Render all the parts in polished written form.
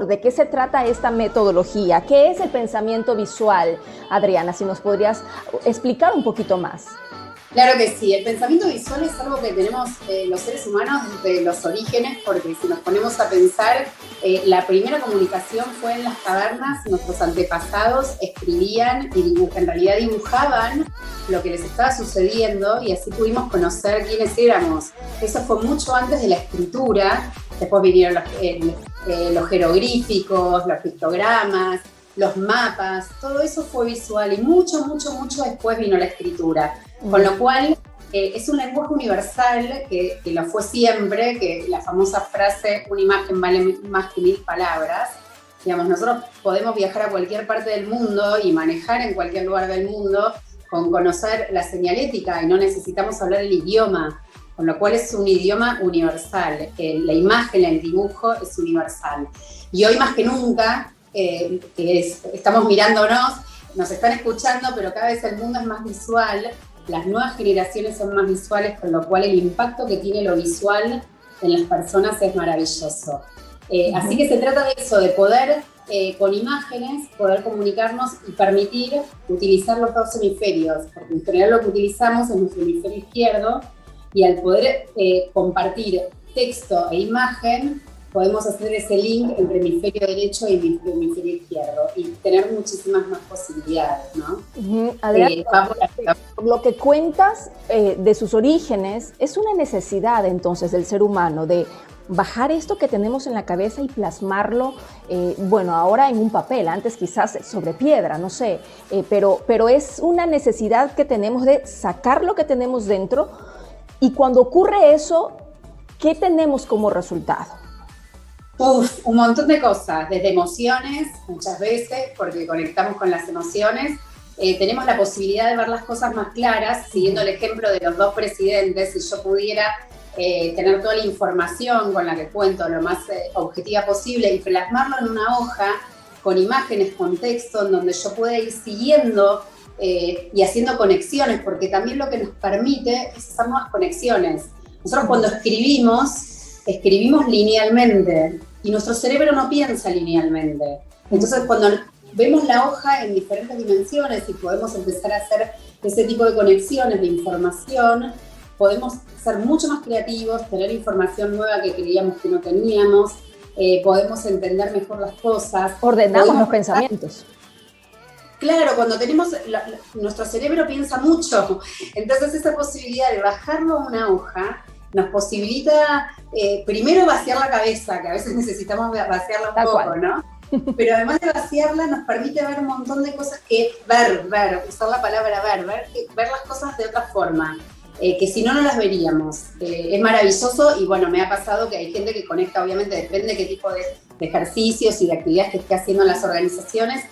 de qué se trata esta metodología. ¿Qué es el pensamiento visual? Adriana, si nos podrías explicar un poquito más. Claro que sí, el pensamiento visual es algo que tenemos los seres humanos desde los orígenes, porque si nos ponemos a pensar, la primera comunicación fue en las cavernas, nuestros antepasados escribían y en realidad dibujaban lo que les estaba sucediendo y así pudimos conocer quiénes éramos. Eso fue mucho antes de la escritura, después vinieron los jeroglíficos, los pictogramas, los mapas, todo eso fue visual y mucho después vino la escritura. Con lo cual es un lenguaje universal que lo fue siempre, que la famosa frase, una imagen vale más que 1000 palabras. Digamos, nosotros podemos viajar a cualquier parte del mundo y manejar en cualquier lugar del mundo con conocer la señalética y no necesitamos hablar el idioma, con lo cual es un idioma universal. La imagen, el dibujo es universal. Y hoy más que nunca, estamos mirándonos, nos están escuchando, pero cada vez el mundo es más visual, las nuevas generaciones son más visuales, con lo cual el impacto que tiene lo visual en las personas es maravilloso. Así que se trata de eso, de poder, con imágenes, poder comunicarnos y permitir utilizar los dos hemisferios, porque en general lo que utilizamos es nuestro hemisferio izquierdo, y al poder compartir texto e imagen, podemos hacer ese link entre hemisferio derecho y hemisferio izquierdo y tener muchísimas más posibilidades, ¿no? Adriana, lo que cuentas de sus orígenes es una necesidad entonces del ser humano de bajar esto que tenemos en la cabeza y plasmarlo, bueno, ahora en un papel, antes quizás sobre piedra, no sé, pero es una necesidad que tenemos de sacar lo que tenemos dentro y cuando ocurre eso, ¿qué tenemos como resultado? Un montón de cosas, desde emociones, muchas veces, porque conectamos con las emociones. Tenemos la posibilidad de ver las cosas más claras, siguiendo el ejemplo de los dos presidentes. Si yo pudiera tener toda la información con la que cuento lo más objetiva posible y plasmarlo en una hoja con imágenes, con texto, en donde yo pueda ir siguiendo y haciendo conexiones, porque también lo que nos permite es hacer nuevas conexiones. Nosotros cuando escribimos linealmente, y nuestro cerebro no piensa linealmente. Entonces, cuando vemos la hoja en diferentes dimensiones y podemos empezar a hacer ese tipo de conexiones de información, podemos ser mucho más creativos, tener información nueva que creíamos que no teníamos, podemos entender mejor las cosas. Ordenamos los pensamientos. Claro, cuando tenemos, nuestro cerebro piensa mucho, entonces esa posibilidad de bajarlo a una hoja nos posibilita primero vaciar la cabeza, que a veces necesitamos vaciarla un poco, ¿no? Pero además de vaciarla nos permite ver un montón de cosas usar la palabra ver las cosas de otra forma, que si no, no las veríamos. Es maravilloso y bueno, me ha pasado que hay gente que conecta, obviamente depende de qué tipo de ejercicios y de actividades que esté haciendo en las organizaciones,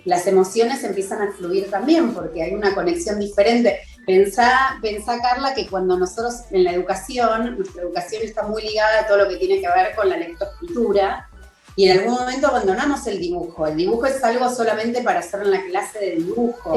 las emociones empiezan a fluir también porque hay una conexión diferente. Pensá, Carla, que cuando nosotros en la educación, nuestra educación está muy ligada a todo lo que tiene que ver con la lectoescritura, y en algún momento abandonamos el dibujo. El dibujo es algo solamente para hacer en la clase de dibujo.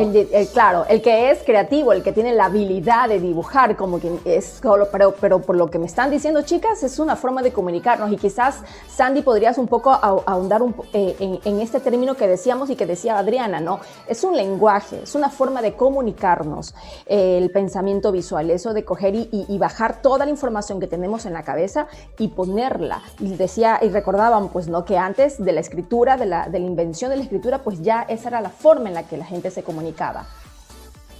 Claro, el que es creativo, el que tiene la habilidad de dibujar, como que es, pero por lo que me están diciendo, chicas, es una forma de comunicarnos. Y quizás, Sandy, podrías un poco ahondar en este término que decíamos y que decía Adriana, ¿no? Es un lenguaje, es una forma de comunicarnos, el pensamiento visual, eso de coger y bajar toda la información que tenemos en la cabeza y ponerla. Y decía, y recordaban, pues, ¿no?, que antes de la escritura, de la invención de la escritura, pues ya esa era la forma en la que la gente se comunicaba.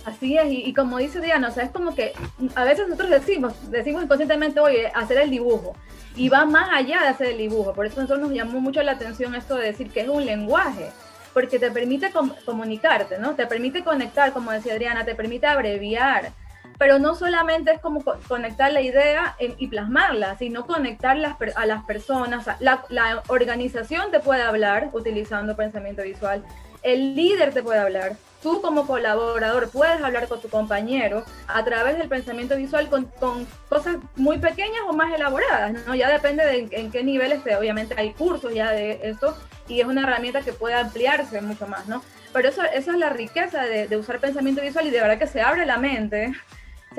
Así es, y como dice Diana, o sea, es como que a veces nosotros decimos inconscientemente, oye, hacer el dibujo, y va más allá de hacer el dibujo. Por eso a nosotros nos llamó mucho la atención esto de decir que es un lenguaje, porque te permite comunicarte, ¿no? Te permite conectar, como decía Adriana, te permite abreviar, pero no solamente es como conectar la idea y plasmarla, sino conectar a las personas. La organización te puede hablar utilizando pensamiento visual, el líder te puede hablar, tú como colaborador puedes hablar con tu compañero a través del pensamiento visual con cosas muy pequeñas o más elaboradas, ¿no? Ya depende de en qué niveles, obviamente hay cursos ya de esto y es una herramienta que puede ampliarse mucho más, ¿no? Pero eso es la riqueza de usar pensamiento visual y de verdad que se abre la mente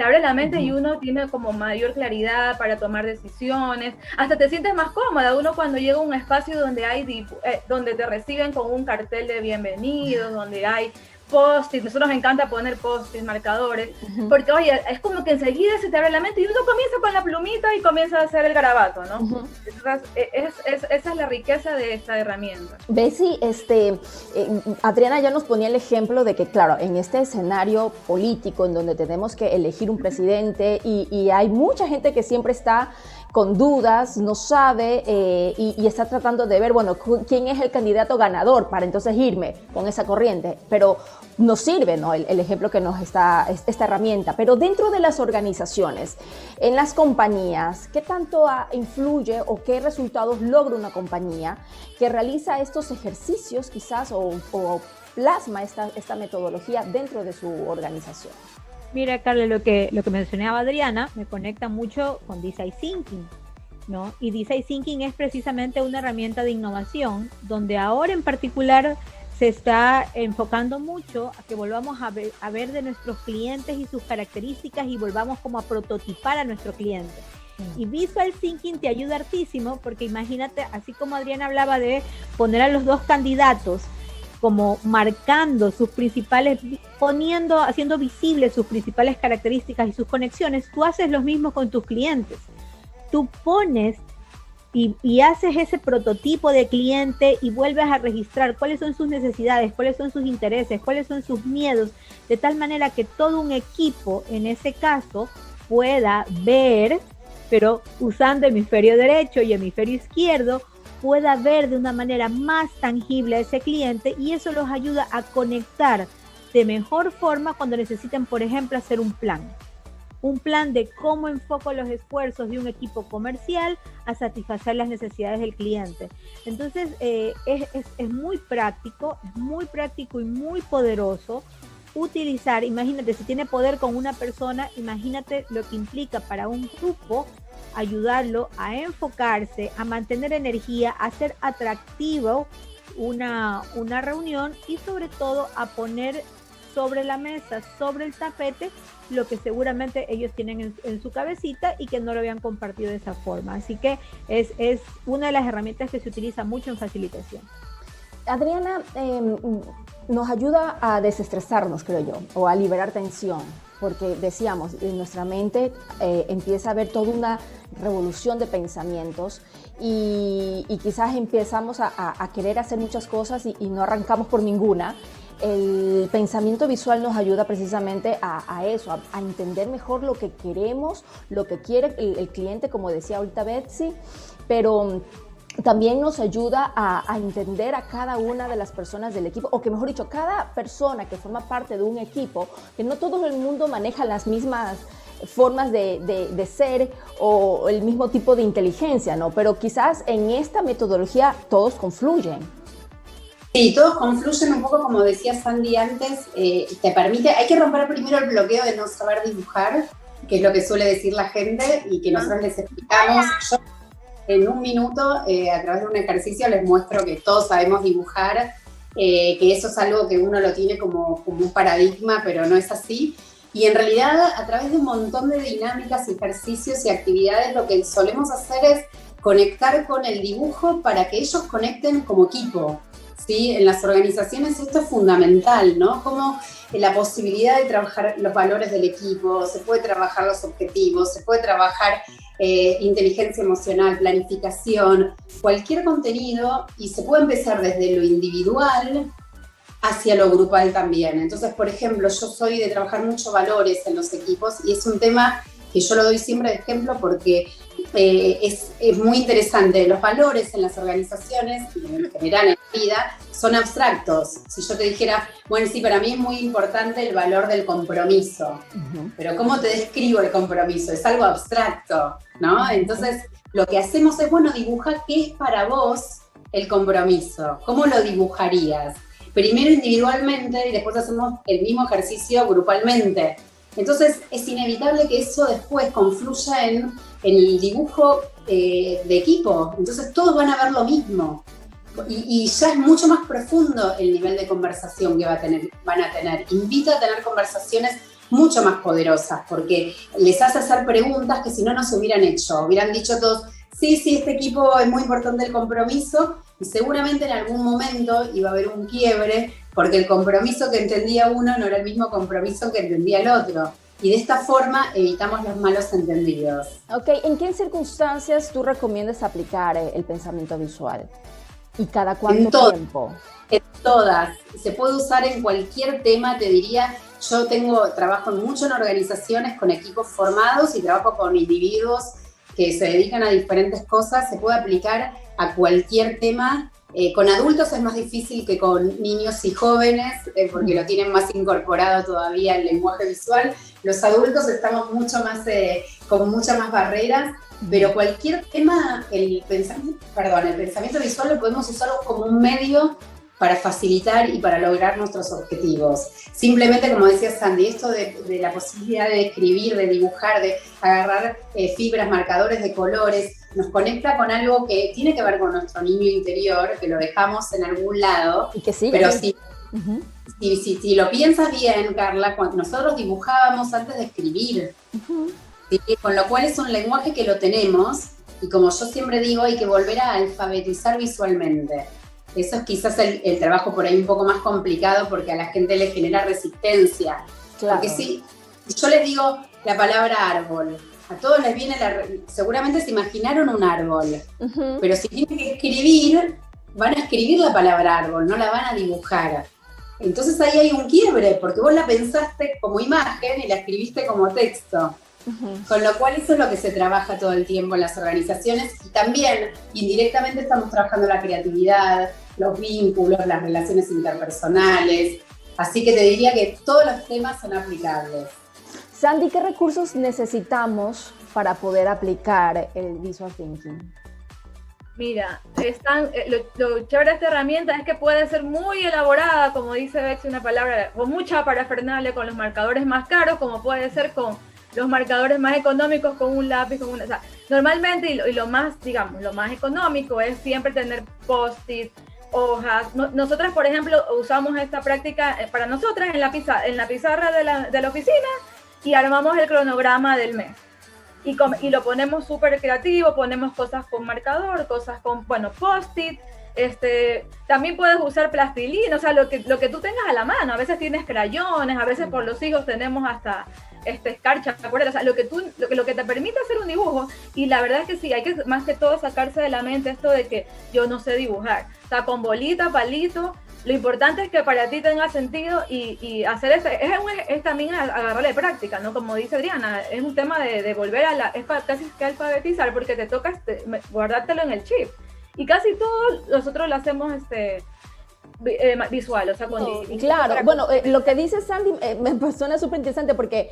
se abre la mente y uno tiene como mayor claridad para tomar decisiones, hasta te sientes más cómoda uno cuando llega a un espacio donde donde te reciben con un cartel de bienvenidos, donde hay post-its. Nosotros nos encanta poner post-its, marcadores, porque oye, es como que enseguida se te abre la mente y uno comienza con la plumita y comienza a hacer el garabato, ¿no? Entonces, esa es la riqueza de esta herramienta. Bessie, Adriana ya nos ponía el ejemplo de que, claro, en este escenario político en donde tenemos que elegir un presidente y hay mucha gente que siempre está con dudas, no sabe y está tratando de ver, bueno, quién es el candidato ganador para entonces irme con esa corriente, pero nos sirve, ¿no? El ejemplo que nos está esta herramienta. Pero dentro de las organizaciones, en las compañías, ¿qué tanto influye o qué resultados logra una compañía que realiza estos ejercicios quizás o plasma esta metodología dentro de su organización? Mira, Carla, lo que mencionaba Adriana me conecta mucho con Design Thinking, ¿no? Y Design Thinking es precisamente una herramienta de innovación donde ahora en particular se está enfocando mucho a que volvamos a ver de nuestros clientes y sus características y volvamos como a prototipar a nuestro cliente. Y Visual Thinking te ayuda hartísimo porque imagínate, así como Adriana hablaba de poner a los dos candidatos como marcando sus principales, haciendo visibles sus principales características y sus conexiones, tú haces lo mismo con tus clientes. Tú pones y haces ese prototipo de cliente y vuelves a registrar cuáles son sus necesidades, cuáles son sus intereses, cuáles son sus miedos, de tal manera que todo un equipo, en ese caso, pueda ver, pero usando hemisferio derecho y hemisferio izquierdo, pueda ver de una manera más tangible a ese cliente y eso los ayuda a conectar de mejor forma cuando necesiten, por ejemplo, hacer un plan de cómo enfoco los esfuerzos de un equipo comercial a satisfacer las necesidades del cliente. Entonces, es muy práctico y muy poderoso utilizar. Imagínate, si tiene poder con una persona, imagínate lo que implica para un grupo ayudarlo a enfocarse, a mantener energía, a hacer atractivo una reunión y sobre todo a poner sobre la mesa, sobre el tapete, lo que seguramente ellos tienen en su cabecita y que no lo habían compartido de esa forma. Así que es una de las herramientas que se utiliza mucho en facilitación. Adriana, nos ayuda a desestresarnos, creo yo, o a liberar tensión, porque decíamos, en nuestra mente empieza a haber toda una revolución de pensamientos y quizás empezamos a querer hacer muchas cosas y no arrancamos por ninguna. El pensamiento visual nos ayuda precisamente a eso, a entender mejor lo que queremos, lo que quiere el cliente, como decía ahorita Betsy, pero también nos ayuda a entender a cada una de las personas del equipo, o que mejor dicho, cada persona que forma parte de un equipo, que no todo el mundo maneja las mismas formas de ser o el mismo tipo de inteligencia, ¿no? Pero quizás en esta metodología todos confluyen. Sí, todos confluyen un poco, como decía Sandy antes, te permite, hay que romper primero el bloqueo de no saber dibujar, que es lo que suele decir la gente y que nosotros les explicamos. Yo en un minuto, a través de un ejercicio, les muestro que todos sabemos dibujar, que eso es algo que uno lo tiene como un paradigma, pero no es así. Y en realidad, a través de un montón de dinámicas, ejercicios y actividades, lo que solemos hacer es conectar con el dibujo para que ellos conecten como equipo. ¿Sí? En las organizaciones esto es fundamental, ¿no? Como la posibilidad de trabajar los valores del equipo, se puede trabajar los objetivos, se puede trabajar inteligencia emocional, planificación, cualquier contenido, y se puede empezar desde lo individual hacia lo grupal también. Entonces, por ejemplo, yo soy de trabajar mucho valores en los equipos y es un tema que yo lo doy siempre de ejemplo porque es muy interesante. Los valores en las organizaciones y en general en la vida son abstractos. Si yo te dijera, bueno, sí, para mí es muy importante el valor del compromiso, pero ¿cómo te describo el compromiso? Es algo abstracto, ¿no? Entonces, lo que hacemos es, bueno, dibujar qué es para vos el compromiso. ¿Cómo lo dibujarías? Primero individualmente y después hacemos el mismo ejercicio grupalmente. Entonces es inevitable que eso después confluya en el dibujo de equipo. Entonces todos van a ver lo mismo. Y ya es mucho más profundo el nivel de conversación que van a tener. Invita a tener conversaciones mucho más poderosas, porque les hace hacer preguntas que si no se hubieran hecho. Hubieran dicho todos, sí, este equipo es muy importante el compromiso, y seguramente en algún momento iba a haber un quiebre, porque el compromiso que entendía uno no era el mismo compromiso que entendía el otro. Y de esta forma evitamos los malos entendidos. Ok, ¿en qué circunstancias tú recomiendas aplicar el pensamiento visual? ¿Y cada cuánto tiempo? En todas. Se puede usar en cualquier tema, te diría. Yo trabajo mucho en organizaciones con equipos formados y trabajo con individuos que se dedican a diferentes cosas. Se puede aplicar a cualquier tema. Con adultos es más difícil que con niños y jóvenes, porque lo tienen más incorporado todavía el lenguaje visual. Los adultos estamos mucho más, con muchas más barreras, pero cualquier tema, el pensamiento visual lo podemos usar como un medio para facilitar y para lograr nuestros objetivos. Simplemente, como decía Sandy, esto de la posibilidad de escribir, de dibujar, de agarrar fibras, marcadores de colores, nos conecta con algo que tiene que ver con nuestro niño interior, que lo dejamos en algún lado, y que sí, pero si lo piensas bien, Carla, cuando nosotros dibujábamos antes de escribir, ¿sí? Con lo cual es un lenguaje que lo tenemos, y como yo siempre digo, hay que volver a alfabetizar visualmente. Eso es quizás el trabajo por ahí un poco más complicado, porque a la gente le genera resistencia. Claro. Porque si yo les digo la palabra árbol, a todos les viene seguramente se imaginaron un árbol, pero si tienen que escribir, van a escribir la palabra árbol, no la van a dibujar. Entonces ahí hay un quiebre, porque vos la pensaste como imagen y la escribiste como texto. Con lo cual eso es lo que se trabaja todo el tiempo en las organizaciones, y también indirectamente estamos trabajando la creatividad, los vínculos, las relaciones interpersonales. Así que te diría que todos los temas son aplicables. Sandy, ¿qué recursos necesitamos para poder aplicar el Visual Thinking? Mira, lo chévere de esta herramienta es que puede ser muy elaborada, como dice Betsy, una palabra, con mucha parafernalia, con los marcadores más caros, como puede ser con los marcadores más económicos, con un lápiz, o sea, normalmente, y lo más, digamos, lo más económico es siempre tener post-it, hojas. Nosotras, por ejemplo, usamos esta práctica para nosotras en la pizarra de la oficina, y armamos el cronograma del mes. Y lo ponemos súper creativo, ponemos cosas con marcador, cosas con, post-it. También puedes usar plastilina, o sea, lo que tú tengas a la mano. A veces tienes crayones, a veces por los hijos tenemos hasta escarcha, o sea, lo que te permite hacer un dibujo. Y la verdad es que sí, hay que más que todo sacarse de la mente esto de que yo no sé dibujar. O sea, con bolita, palito, lo importante es que para ti tenga sentido, y hacer eso es también agarrarle práctica, ¿no? Como dice Adriana, es un tema de volver es casi que alfabetizar, porque te toca guardártelo en el chip. Y casi todos nosotros lo hacemos visual, o sea, claro, bueno, lo que dice Sandy me suena súper interesante, porque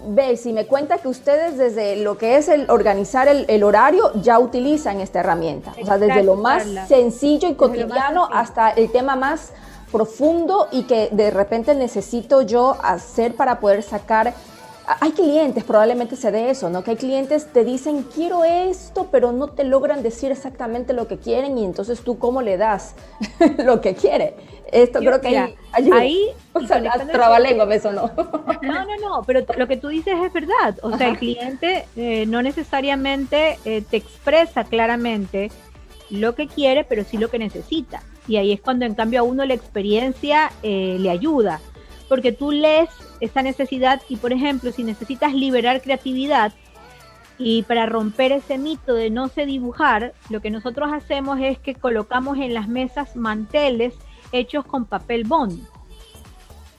Betsy me cuenta que ustedes desde lo que es el organizar el horario ya utilizan esta herramienta. Exacto, o sea, desde lo más sencillo y cotidiano hasta el tema más profundo y que de repente necesito yo hacer para poder sacar. Hay clientes, probablemente se dé eso, ¿no? Que hay clientes te dicen, quiero esto, pero no te logran decir exactamente lo que quieren, y entonces tú, ¿cómo le das lo que quiere? Esto creo que ahí o sea, trabalengua me sonó. No, pero lo que tú dices es verdad. O sea, el cliente no necesariamente te expresa claramente lo que quiere, pero sí lo que necesita. Y ahí es cuando, en cambio, a uno la experiencia le ayuda. Porque tú lees esa necesidad y, por ejemplo, si necesitas liberar creatividad y para romper ese mito de no sé dibujar, lo que nosotros hacemos es que colocamos en las mesas manteles hechos con papel bond.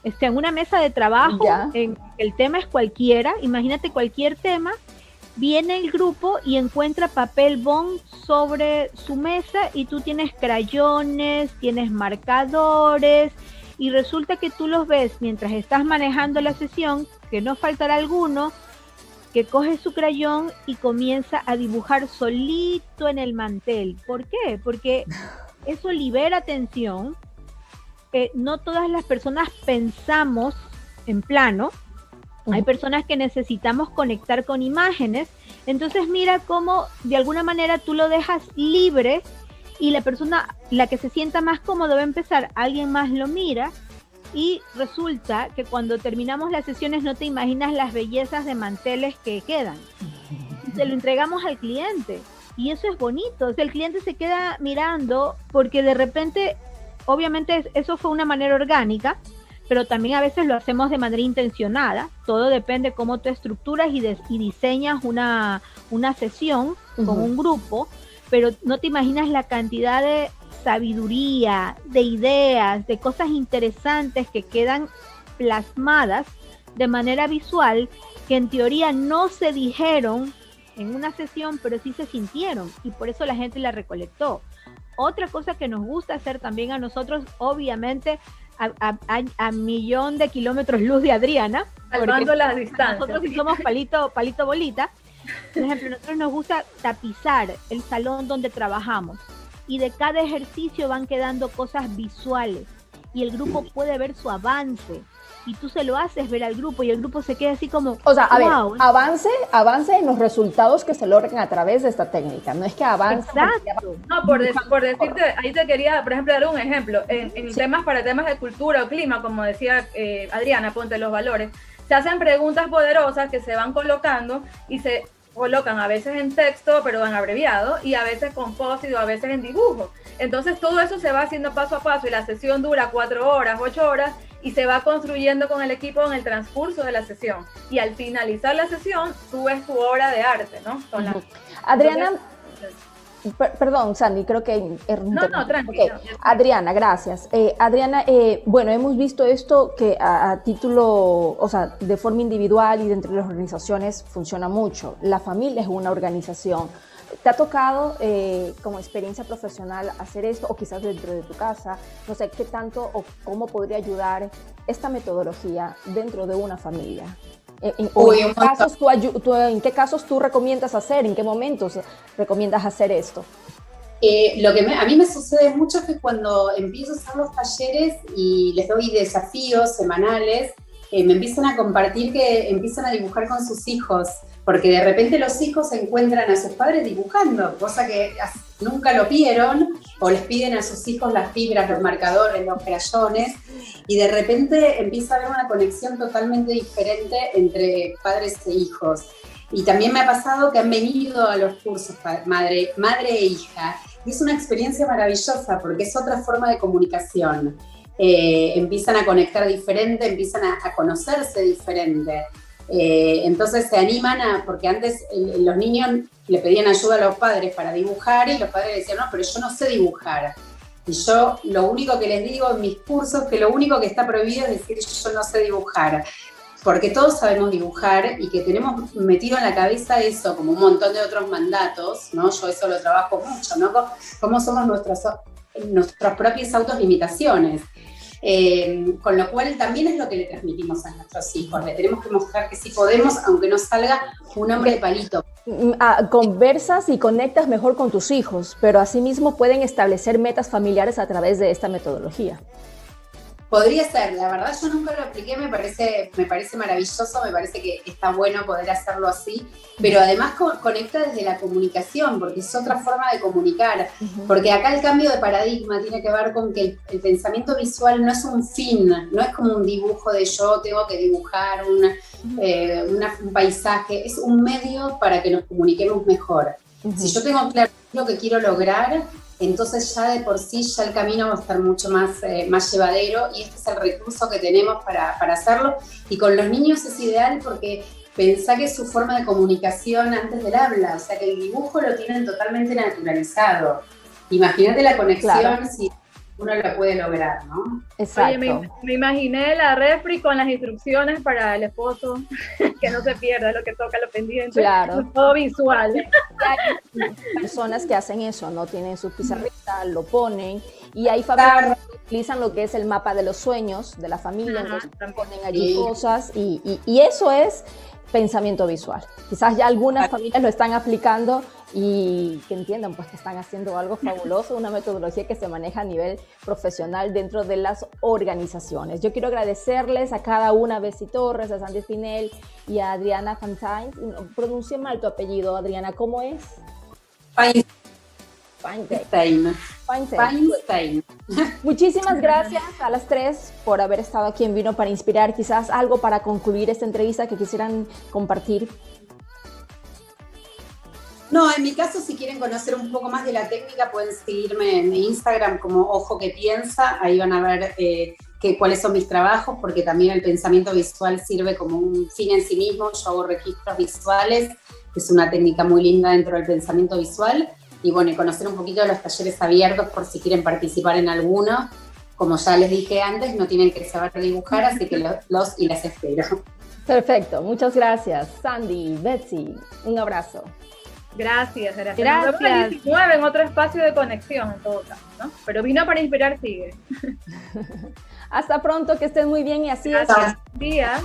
En una mesa de trabajo, el tema es cualquiera, imagínate cualquier tema, viene el grupo y encuentra papel bond sobre su mesa, y tú tienes crayones, tienes marcadores, y resulta que tú los ves mientras estás manejando la sesión, que no faltará alguno que coge su crayón y comienza a dibujar solito en el mantel. ¿Por qué? Porque eso libera tensión. No todas las personas pensamos en plano. Hay personas que necesitamos conectar con imágenes. Entonces mira cómo de alguna manera tú lo dejas libre, y la persona, la que se sienta más cómodo, va a empezar, alguien más lo mira y resulta que cuando terminamos las sesiones no te imaginas las bellezas de manteles que quedan. Se lo entregamos al cliente y eso es bonito. O sea, el cliente se queda mirando porque de repente, obviamente eso fue una manera orgánica, pero también a veces lo hacemos de manera intencionada. Todo depende cómo tú estructuras y diseñas una sesión con un grupo, pero no te imaginas la cantidad de sabiduría, de ideas, de cosas interesantes que quedan plasmadas de manera visual, que en teoría no se dijeron en una sesión, pero sí se sintieron, y por eso la gente la recolectó. Otra cosa que nos gusta hacer también a nosotros, obviamente, a millón de kilómetros luz de Adriana, salvando las distancias. Nosotros sí somos palito bolita. Por ejemplo, a nosotros nos gusta tapizar el salón donde trabajamos, y de cada ejercicio van quedando cosas visuales, y el grupo puede ver su avance, y tú se lo haces ver al grupo, y el grupo se queda así como, o sea, a wow, ver, avance en los resultados que se logran a través de esta técnica, no es que avance. Exacto. No, por decirte, ahí te quería, por ejemplo, dar un ejemplo, en temas de cultura o clima, como decía Adriana, ponte los valores, se hacen preguntas poderosas que se van colocando y se colocan a veces en texto, pero en abreviado, y a veces con post-it o a veces en dibujo. Entonces todo eso se va haciendo paso a paso, y la sesión dura 4 horas, 8 horas, y se va construyendo con el equipo en el transcurso de la sesión. Y al finalizar la sesión, tú ves tu obra de arte, ¿no? Adriana, perdón, Sandy, creo que... No, tranquila. Okay. Adriana, gracias. Adriana, bueno, hemos visto esto que a título, o sea, de forma individual y dentro de las organizaciones funciona mucho. La familia es una organización. ¿Te ha tocado como experiencia profesional hacer esto, o quizás dentro de tu casa? No sé, ¿qué tanto o cómo podría ayudar esta metodología dentro de una familia? ¿En qué casos tú recomiendas hacer? ¿En qué momentos recomiendas hacer esto? Lo que a mí me sucede mucho es que cuando empiezo a hacer los talleres y les doy desafíos semanales, me empiezan a compartir que empiezan a dibujar con sus hijos, porque de repente los hijos encuentran a sus padres dibujando, cosa que nunca lo vieron, o les piden a sus hijos las fibras, los marcadores, los crayones, y de repente empieza a haber una conexión totalmente diferente entre padres e hijos. Y también me ha pasado que han venido a los cursos madre e hija, y es una experiencia maravillosa porque es otra forma de comunicación. Empiezan a conectar diferente, empiezan a conocerse diferente. Entonces se animan porque antes los niños le pedían ayuda a los padres para dibujar, y los padres decían, no, pero yo no sé dibujar. Y yo lo único que les digo en mis cursos, que lo único que está prohibido es decir yo no sé dibujar, porque todos sabemos dibujar, y que tenemos metido en la cabeza eso, como un montón de otros mandatos, ¿no? Yo eso lo trabajo mucho, ¿no? Cómo somos nuestras propias autolimitaciones. Con lo cual también es lo que le transmitimos a nuestros hijos, le tenemos que mostrar que sí podemos, aunque no salga un hombre de palito. Conversas y conectas mejor con tus hijos, pero asimismo pueden establecer metas familiares a través de esta metodología. Podría ser, la verdad yo nunca lo apliqué, me parece maravilloso, me parece que está bueno poder hacerlo así, pero además conecta desde la comunicación, porque es otra forma de comunicar, porque acá el cambio de paradigma tiene que ver con que el pensamiento visual no es un fin, no es como un dibujo de yo tengo que dibujar un paisaje, es un medio para que nos comuniquemos mejor. Si yo tengo claro lo que quiero lograr, entonces ya de por sí ya el camino va a estar mucho más llevadero, y este es el recurso que tenemos para hacerlo. Y con los niños es ideal porque pensá que es su forma de comunicación antes del habla, o sea que el dibujo lo tienen totalmente naturalizado. Imagínate la conexión, claro, si uno la puede lograr, ¿no? Exacto. Oye, me imaginé la refri con las instrucciones para el esposo, que no se pierda lo que toca, lo pendiente, claro, todo visual. Hay personas que hacen eso, ¿no? Tienen su pizarrita, lo ponen, y hay familias que utilizan lo que es el mapa de los sueños de la familia, entonces ponen allí cosas, y eso es pensamiento visual. Quizás ya algunas familias lo están aplicando y que entiendan pues que están haciendo algo fabuloso, una metodología que se maneja a nivel profesional dentro de las organizaciones. Yo quiero agradecerles a cada una, a Bessie Torres, a Sandy Espinel y a Adriana Fantain. Pronuncié mal tu apellido, Adriana, ¿cómo es? Feinstein. Feinstein. Muchísimas gracias a las tres por haber estado aquí en Vino para Inspirar. Quizás algo para concluir esta entrevista que quisieran compartir. No, en mi caso, si quieren conocer un poco más de la técnica, pueden seguirme en Instagram como Ojo que Piensa. Ahí van a ver cuáles son mis trabajos, porque también el pensamiento visual sirve como un fin en sí mismo. Yo hago registros visuales, que es una técnica muy linda dentro del pensamiento visual. Y bueno, y conocer un poquito de los talleres abiertos por si quieren participar en alguno. Como ya les dije antes, no tienen que saber dibujar, así que los y las espero. Perfecto, muchas gracias. Sandy, Betsy, un abrazo. Gracias. Nos vemos el 19 en otro espacio de conexión, en todo caso, ¿no? Pero Vino para Inspirar sigue. Hasta pronto, que estén muy bien y así Gracias. Buen día.